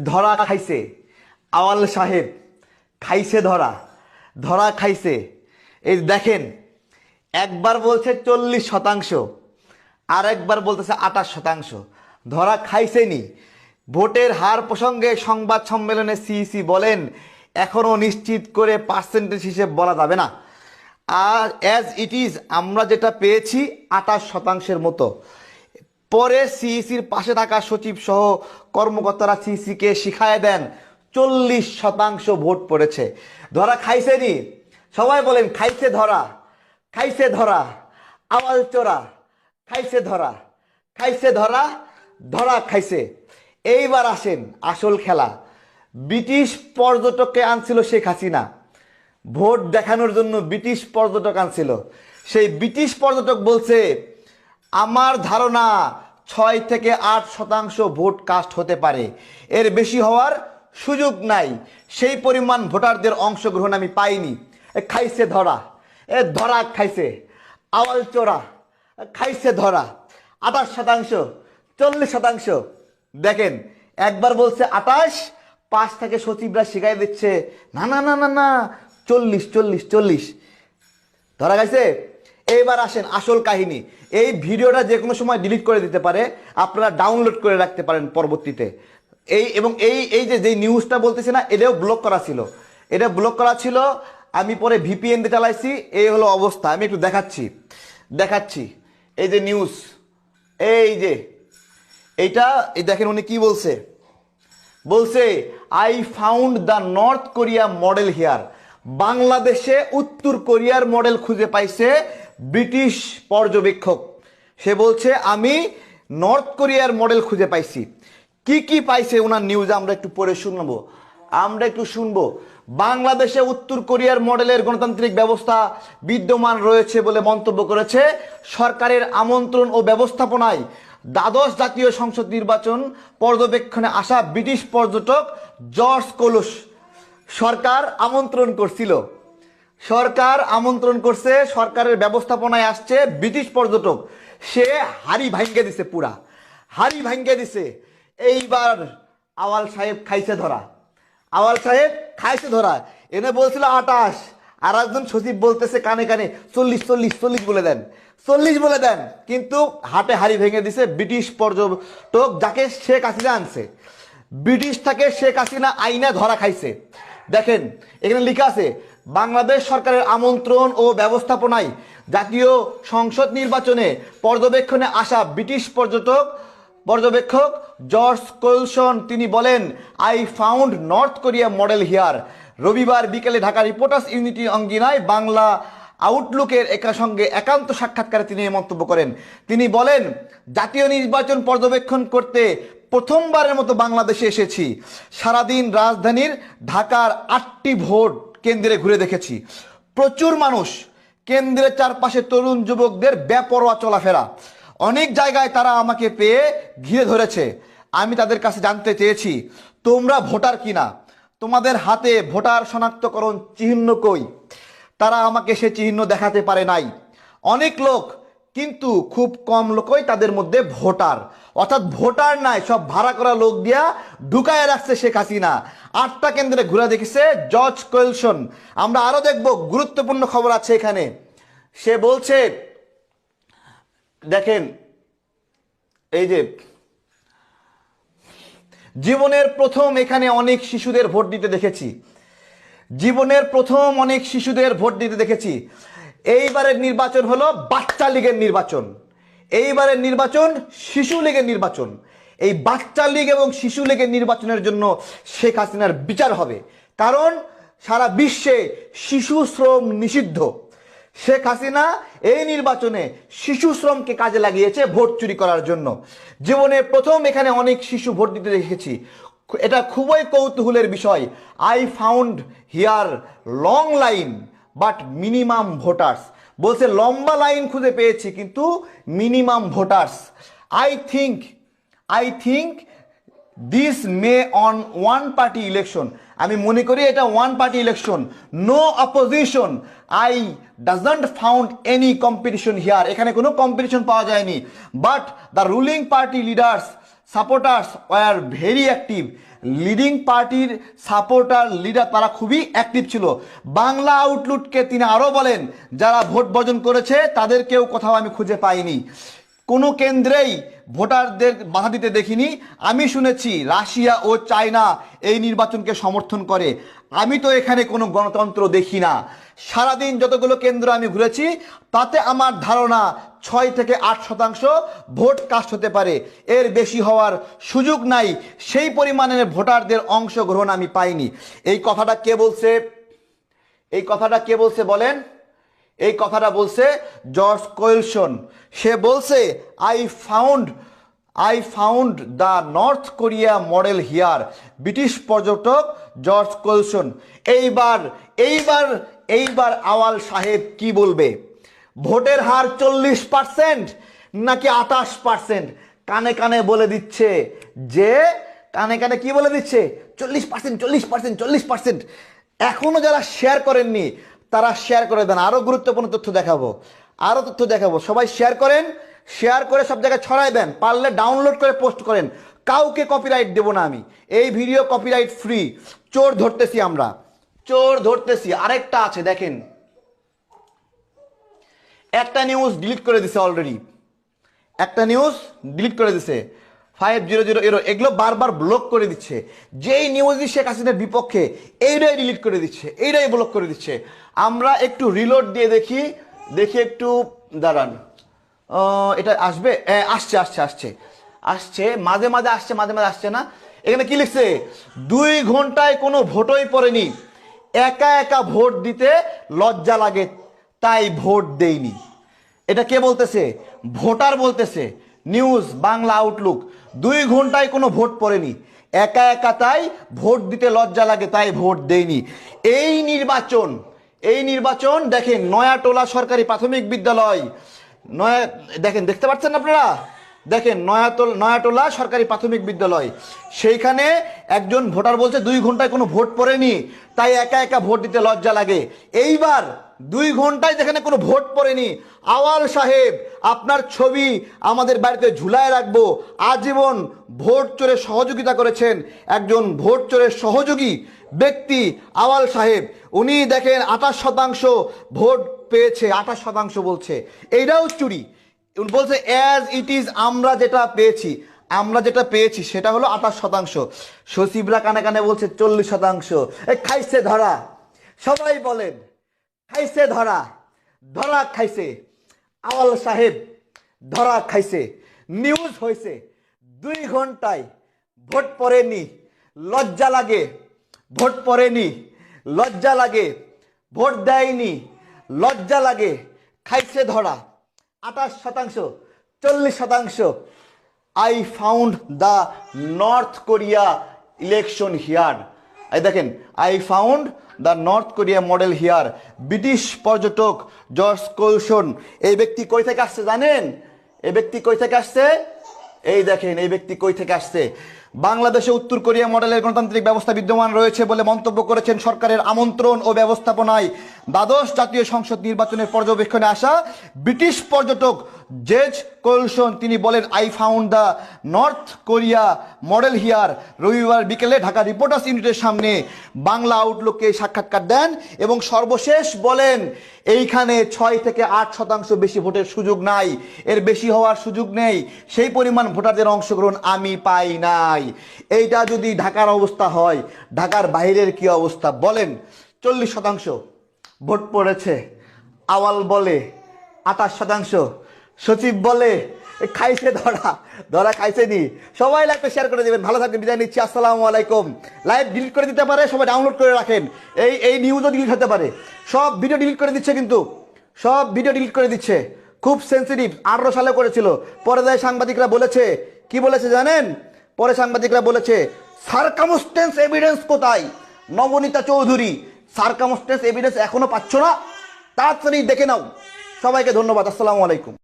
ধরা খাইছে আওয়াল সাহেব, খাইছে ধরা, ধরা খাইছে। এই দেখেন, একবার বলছে 40%, আর একবার বলতেছে 28%। ধরা খাইছেনি। ভোটের হার প্রসঙ্গে সংবাদ সম্মেলনে সিইসি বলেন, এখনও নিশ্চিত করে পার্সেন্টেজ হিসেব বলা যাবে না। আর অ্যাজ ইট ইজ আমরা যেটা পেয়েছি 28%-এর মতো। পরে সিইসির পাশে থাকা সচিব সহ কর্মকর্তারা সিইসিকে শিখায় দেন 40% ভোট পড়েছে। ধরা খাইছেনি। সবাই বলেন খাইছে ধরা, খাইছে ধরা, আওয়াল চোরা, খাইছে ধরা, খাইছে ধরা, ধরা খাইছে। এইবার আসেন আসল খেলা। ব্রিটিশ পর্যটককে আনছিল শেখ হাসিনা, ভোট দেখানোর জন্য ব্রিটিশ পর্যটক আনছিল। সেই ব্রিটিশ পর্যটক বলছে, আমার ধারণা 6 থেকে 8% ভোট কাস্ট হতে পারে, এর বেশি হওয়ার সুযোগ নাই, সেই পরিমাণ ভোটারদের অংশগ্রহণ আমি পাইনি। খাইছে ধরা, ধরা খাইছে। আওয়াল চোরা, খাইছে ধরা। 28%, 40%। দেখেন, একবার বলছে 28, 5 থেকে সচিবরা শিখাই দিচ্ছে না না না না না 40। ধরা গেছে। এইবার আসেন আসল কাহিনী। এই ভিডিওটা যে কোনো সময় ডিলিট করে দিতে পারে, আপনারা ডাউনলোড করে রাখতে পারেন পরবর্তীতে। এই যে নিউজটা বলতেছে না, এটাও ব্লক করা ছিল, এটা ব্লক করা ছিল। আমি পরে ভিপিএন দিয়ে চালাইছি, এই হলো অবস্থা। আমি একটু দেখাচ্ছি। এই যে নিউজ, এই যে এইটা, এই দেখেন উনি কি বলছে। I found the north Korea model here. বাংলাদেশে উত্তর কোরিয়ার মডেল খুঁজে পাইছে ব্রিটিশ পর্যবেক্ষক। সে বলছে আমি নর্থ কোরিয়ার মডেল খুঁজে পাইছি। কি পাইছে ওনার নিউজে আমরা একটু পরে শুনবো। বাংলাদেশে উত্তর কোরিয়ার মডেলের গণতান্ত্রিক ব্যবস্থা বিদ্যমান রয়েছে বলে মন্তব্য করেছে সরকারের আমন্ত্রণ ও ব্যবস্থাপনায় দ্বাদশ জাতীয় সংসদ নির্বাচন পর্যবেক্ষণে আসা ব্রিটিশ পর্যটক জর্জ কোলস। সরকার আমন্ত্রণ করছে, সরকারের ব্যবস্থাপনায় আসছে ব্রিটিশ পর্যটক। সে হাড়ি ভাঙ্গে দিছে, পুরা হাড়ি ভাঙ্গে দিছে। এইবার আওয়াল সাহেব খাইছে ধরা। এনে বলছিল 28, আর একজন সচিব বলতেছে কানে 40 বলে দেন, 40 বলে দেন। কিন্তু হাটে হাড়ি ভেঙে দিছে ব্রিটিশ পর্যটক, যাকে শেখ হাসিনা আনছে। ব্রিটিশ থেকে শেখ হাসিনা আইনা ধরা খাইছে। দেখেন এখানে লেখা আছে, বাংলাদেশ সরকারের আমন্ত্রণ ও ব্যবস্থাপনায় জাতীয় সংসদ নির্বাচনে পর্যবেক্ষণে আসা ব্রিটিশ পর্যবেক্ষক জর্জ কোলসন তিনি বলেন, I found north Korea model here. রবিবার বিকেলে ঢাকা রিপোর্টার্স ইউনিটি অঙ্গিনায় বাংলা আউটলুকের সঙ্গে একান্ত সাক্ষাৎকারে তিনি এই মন্তব্য করেন। তিনি বলেন, জাতীয় নির্বাচন পর্যবেক্ষণ করতে প্রথমবারের মতো বাংলাদেশে এসেছি। সারাদিন রাজধানীর ঢাকার 8টি ভোট কেন্দ্রে ঘুরে দেখেছি। প্রচুর মানুষ, কেন্দ্রের চারপাশে তরুণ যুবকদের বেপরোয়া চলাফেরা। অনেক জায়গায় তারা আমাকে পেয়ে ঘিরে ধরেছে। আমি তাদের কাছে জানতে চেয়েছি, তোমরা ভোটার কিনা, তোমাদের হাতে ভোটার শনাক্তকরণ চিহ্ন কই? তারা আমাকে সে চিহ্ন দেখাতে পারে নাই। অনেক লোক, কিন্তু খুব কম লোকই তাদের মধ্যে ভোটার। অর্থাৎ ভোটার নাই, সব ভাড়া করা লোক দিয়া ঢুকায় রাখছে শেখ হাসিনা। 8টা কেন্দ্রে ঘুরে দেখেছে জর্জ কোলসন। আমরা আরো দেখব, গুরুত্বপূর্ণ খবর আছে এখানে। সে বলছে, দেখেন এই যে জীবনের প্রথম এখানে অনেক শিশুদের ভোট দিতে দেখেছি। এইবারের নির্বাচন হলো বাচ্চা লীগের নির্বাচন। এইবারের নির্বাচন শিশু লীগের নির্বাচন। এই বাচ্চা লীগ এবং শিশু লীগের নির্বাচনের জন্য শেখ হাসিনার বিচার হবে, কারণ সারা বিশ্বে শিশু শ্রম নিষিদ্ধ। শেখ হাসিনা এই নির্বাচনে শিশু শ্রমকে কাজে লাগিয়েছে ভোট চুরি করার জন্য। জীবনে প্রথম এখানে অনেক শিশু ভোট দিতে দেখেছি। এটা খুবই কৌতূহলের বিষয়। I found here long line but minimum voters. বলছে লম্বা লাইন খুঁজে পেয়েছি, কিন্তু minimum voters. I think this may on one party election. আমি মনে করি এটা one party election. No opposition. I doesn't found any competition here. এখানে কোনো কম্পিটিশন পাওয়া যায়নি। But the ruling party leaders supporters were very active. Leading পার্টির supporter leader তারা খুবই অ্যাক্টিভ ছিল। বাংলা আউটলুককে তিনি আরও বলেন, যারা ভোট বর্জন করেছে তাদেরকেও কোথাও আমি খুঁজে পাইনি, কোনো কেন্দ্রেই ভোটারদের বাধা দিতে দেখিনি। আমি শুনেছি রাশিয়া ও চায়না এই নির্বাচনকে সমর্থন করে। আমি তো এখানে কোনো গণতন্ত্র দেখি না। সারাদিন যতগুলো কেন্দ্র আমি ঘুরেছি তাতে আমার ধারণা 6 থেকে 8% ভোট কাস্ট হতে পারে, এর বেশি হওয়ার সুযোগ নাই। সেই পরিমাণের ভোটারদের অংশগ্রহণ আমি পাইনি। এই কথাটা কে বলছে? এই কথাটা কে বলছে বলেন? এই কথাটা বলছে জর্জ কোয়েলসন। সে বলছে I found the north Korea model here. British পর্যটক জর্জ কোয়েলসন। এইবার আওয়াল সাহেব কি বলবে? ভোটের হার 40% নাকি 28%? কানে কানে বলে দিচ্ছে যে, কানে কানে কি বলে দিচ্ছে? 40%। এখনো যারা শেয়ার করেননি তারা শেয়ার করে দেন। আরো গুরুত্বপূর্ণ তথ্য দেখাবো। সবাই শেয়ার করেন, শেয়ার করে সব জায়গায় ছড়াই দেন, পারলে ডাউনলোড করে পোস্ট করেন। কাউকে কপিরাইট দেব না আমি, এই ভিডিও কপিরাইট ফ্রি। চোর ধরতেছি আমরা, চোর ধরতেছি। আরেকটা আছে দেখেন, একটা নিউজ ডিলিট করে দিছে অলরেডি, একটা নিউজ ডিলিট করে দিছে 5000 এগুলো বারবার ব্লক করে দিচ্ছে। যেই নিউজই শেখ হাসিনার বিপক্ষে এইটাই ডিলিট করে দিচ্ছে, এইটাই ব্লক করে দিচ্ছে। আমরা একটু রিলোড দিয়ে দেখি একটু দাঁড়ান। এটা আসবে, আসছে মাঝে মাঝে আসছে না। এখানে কি লিখছে? 2 ঘন্টায় কোনো ভোটই পড়েনি, একা একা ভোট দিতে লজ্জা লাগে তাই ভোট দেইনি। এটা কে বলতেছে? ভোটার বলতেছে। News Bangla Outlook. 2 ঘন্টায় কোনো ভোট পড়েনি, একা একা তাই ভোট দিতে লজ্জা লাগে তাই ভোট দেইনি। এই নির্বাচন দেখেন, নয়াটোলা সরকারি প্রাথমিক বিদ্যালয়, দেখতে পাচ্ছেন আপনারা? দেখেন নয়াটোলা সরকারি প্রাথমিক বিদ্যালয়, সেইখানে একজন ভোটার বলছে 2 ঘন্টায় কোনো ভোট পড়েনি তাই একা একা ভোট দিতে লজ্জা লাগে। এইবার 2 ঘন্টায় যেখানে কোনো ভোট পড়েনি, আওয়াল সাহেব আপনার ছবি আমাদের বাড়িতে ঝুলায় রাখবো। আজীবন ভোট চোরের সহযোগিতা করেছেন একজন ভোট চোরের সহযোগী ব্যক্তি আওয়াল সাহেব। উনি দেখেন 28% ভোট পেয়েছে, 28% বলছে। এইটাও চুরি। বলছে অ্যাজ ইট ইজ, আমরা যেটা পেয়েছি সেটা হলো 28%। সচিবরা কানে কানে বলছে 40%। খাইছে ধরা, সবাই বলেন খাইছে ধরা খাইছে। আওয়াল সাহেব ধরা খাইছে। নিউজ হয়েছে 2 ঘন্টায় ভোট পড়েনি, লজ্জা লাগে। ভোট পড়েনি, লজ্জা লাগে। ভোট দেয়নি, লজ্জা লাগে। খাইছে ধরা 28%, 40%। I found the north Korea election here. এই দেখেন, I found the north Korea model here. British পর্যটক জর্জ কোলসন। এই ব্যক্তি কই থেকে আসছে জানেন? এই ব্যক্তি কই থেকে আসছে? এই দেখেন, এই ব্যক্তি কই থেকে আসছে। বাংলাদেশে উত্তর কোরিয়া মডেলের গণতান্ত্রিক ব্যবস্থা বিদ্যমান রয়েছে বলে মন্তব্য করেছেন সরকারের আমন্ত্রণ ও ব্যবস্থাপনায় দ্বাদশ জাতীয় সংসদ নির্বাচনের পর্যবেক্ষণে আসা ব্রিটিশ পর্যটক জেজ কোলসন। তিনি বলেন, I found the north Korea model here. রবিবার বিকেলে ঢাকা রিপোর্টার্স ইউনিটের সামনে বাংলা আউটলুককে সাক্ষাৎকার দেন এবং সর্বশেষ বলেন, এইখানে 6 থেকে 8% বেশি ভোটের সুযোগ নাই, এর বেশি হওয়ার সুযোগ নেই। সেই পরিমাণ ভোটারদের অংশগ্রহণ আমি পাই নাই। এইটা যদি ঢাকার অবস্থা হয়, ঢাকার বাইরের কি অবস্থা বলেন? 40% ভোট পড়েছে। আওয়াল বলে 28%, সচিব বলে খাইছে ধরা খাইছে নি। সবাই লাইভে শেয়ার করে দেবেন। ভালো থাকবেন, বিদায় নিচ্ছি। আসসালামু আলাইকুম। লাইভ ডিলিট করে দিতে পারে, সবাই ডাউনলোড করে রাখেন। এই নিউজও ডিলিট হতে পারে। সব ভিডিও ডিলিট করে দিচ্ছে, কিন্তু সব ভিডিও ডিলিট করে দিচ্ছে। খুব সেন্সিটিভ। 18 সালে করেছিল। পরে যায় সাংবাদিকরা বলেছে, কি বলেছে জানেন? পরে সাংবাদিকরা বলেছে সারকামস্টেন্স এভিডেন্স কোথায়? নবনীতা চৌধুরী, সারকামস্টেন্স এভিডেন্স এখনো পাচ্ছ না? তাড়াতাড়ি দেখে নাও। সবাইকে ধন্যবাদ। আসসালামু আলাইকুম।